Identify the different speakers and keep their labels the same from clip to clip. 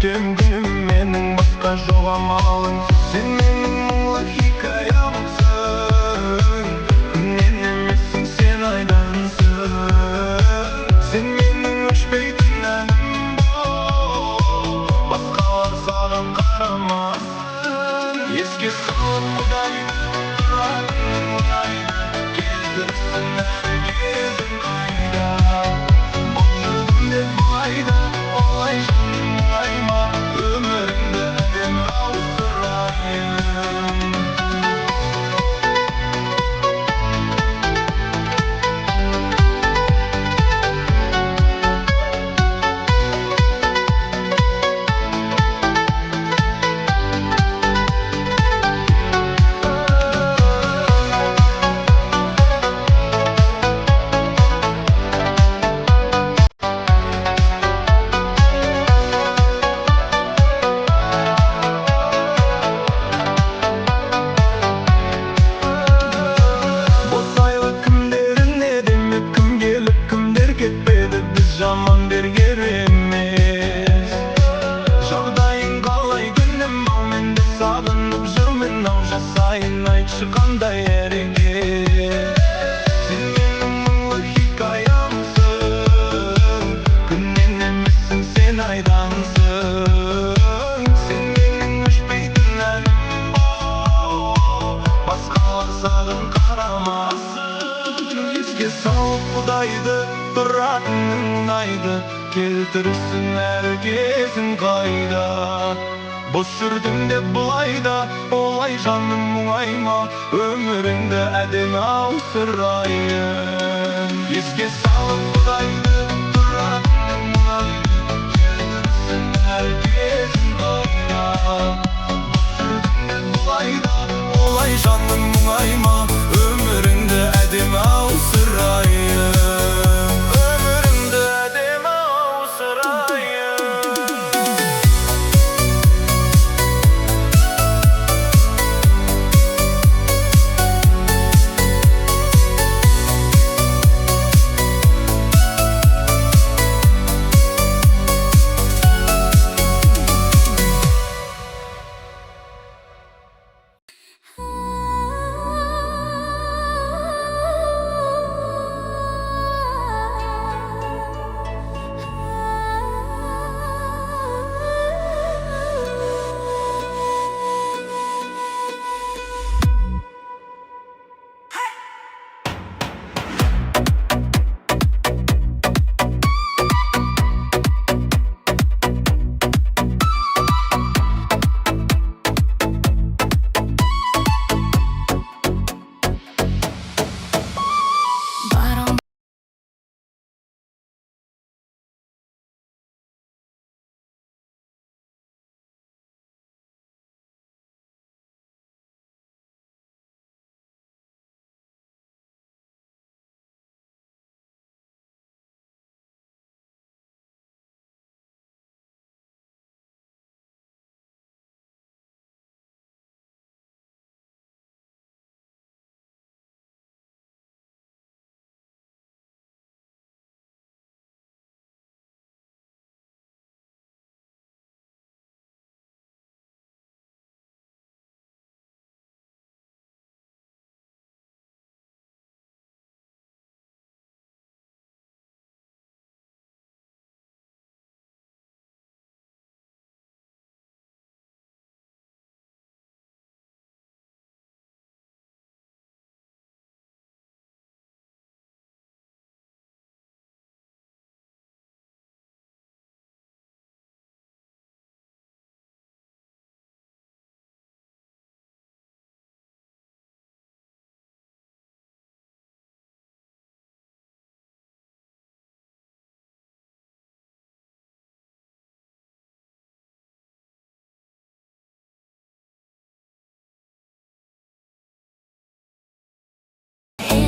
Speaker 1: Tüm günüm menin başka joğamalın. Sen menin muğla hikayamsın. Nenemsin sen aydansın. Sen menin üç beytilenim bu. Başkalar sağdan karamasın. Eski sağlık budaydı gezdirsinler gezin kayda. Boğuldum de bu ayda olay ayma ömrümde hem avsırayım. Zaman bir yerimiz Şardayın qalay günüm bu mende sağlanıp жүрмін ау жасайын айтшы қандай әрекет Sen менің мұңлы хикаямсың Күннен емессің сен айдансың Sen менің өшпейтін әнім бұл Басқалар саған қарамасын Еске салып құдайды Duranın aydı Keltirsin herkesin kayda Boş sürdüm de bulayda Olay canım muayma Ömründe edeme avsırayım Eski sağlık budaydı Duranın aydı Keltirsin herkesin kayda Boş sürdüm de bulayda Olay canım muayma Ömründe edeme avsırayım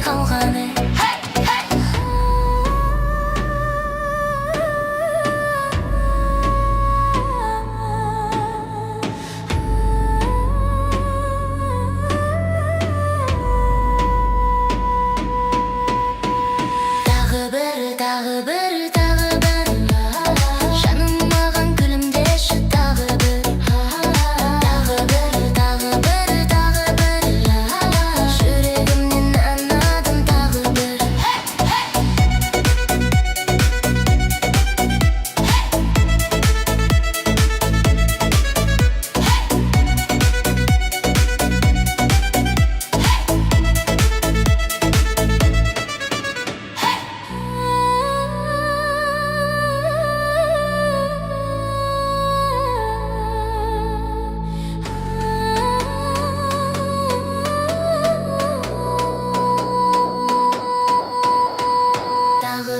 Speaker 2: білмей қалғаны. Тағы бір жаным маған күлімдеші. Тағы бір жүрегімнен анадым. Тағы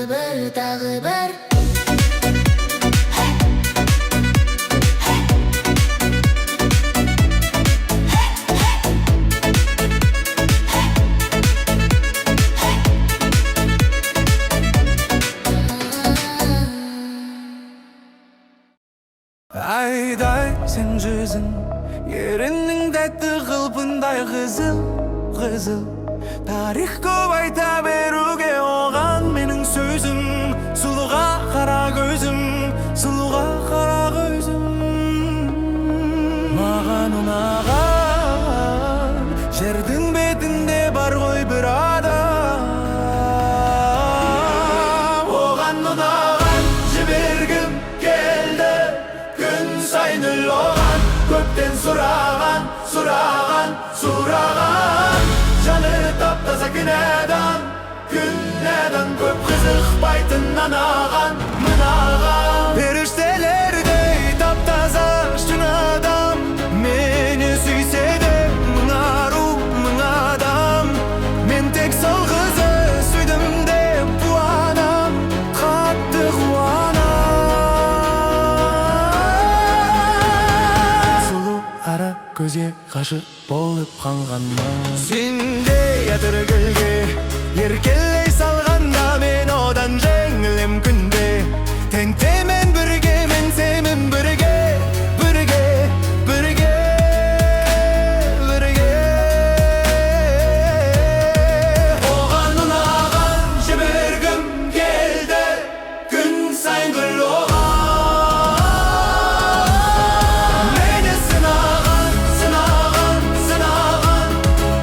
Speaker 2: бір тағы бір
Speaker 1: Айдай сен жүзің еріннің тәтті қылпындай қызыл Тарих көп айта беруге оған менің сөзім. Сұлуға қара көзім маған ұнаған жердің бетінде бар ғой бір адам. Оған ұнаған жібергім келді күн сайын оған. Көптен сұраған жаны таптаса күнәдан көп қызықпайтын анаған мынаған. Періштелердей таптаза шын адам мені сүйсе де мың ару мың адам. Мен тек сол қызы сүйдім деп қуанам, қатты қуанам. Сұлу қара көзге ғашық болып қанғанмын. Сендей атыргүлге еркелей салғанда мен одан жеңілем күнде. Теңтемен бірге мен семен бірге Оған ұнаған жібергім келді күн сайын гүл оған. Мені сынаған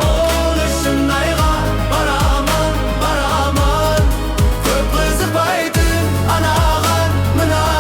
Speaker 1: ол үшін айға бараман. Көп қызықпайтын анаған мынаған.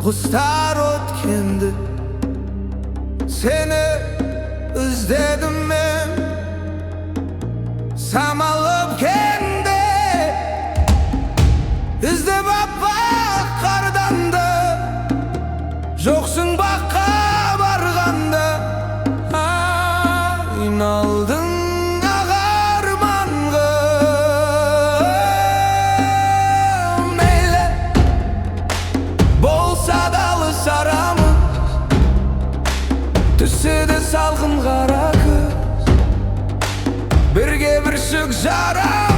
Speaker 3: Kuşlar ötkendi, seni izledim ben. Samalıp kendi izle baba kardan da, yoksun bakka barganda. Aynaldın ağarmanға, meyle bolsa dalı saramız, түсі de salgın qara kız, birge bir şık jara.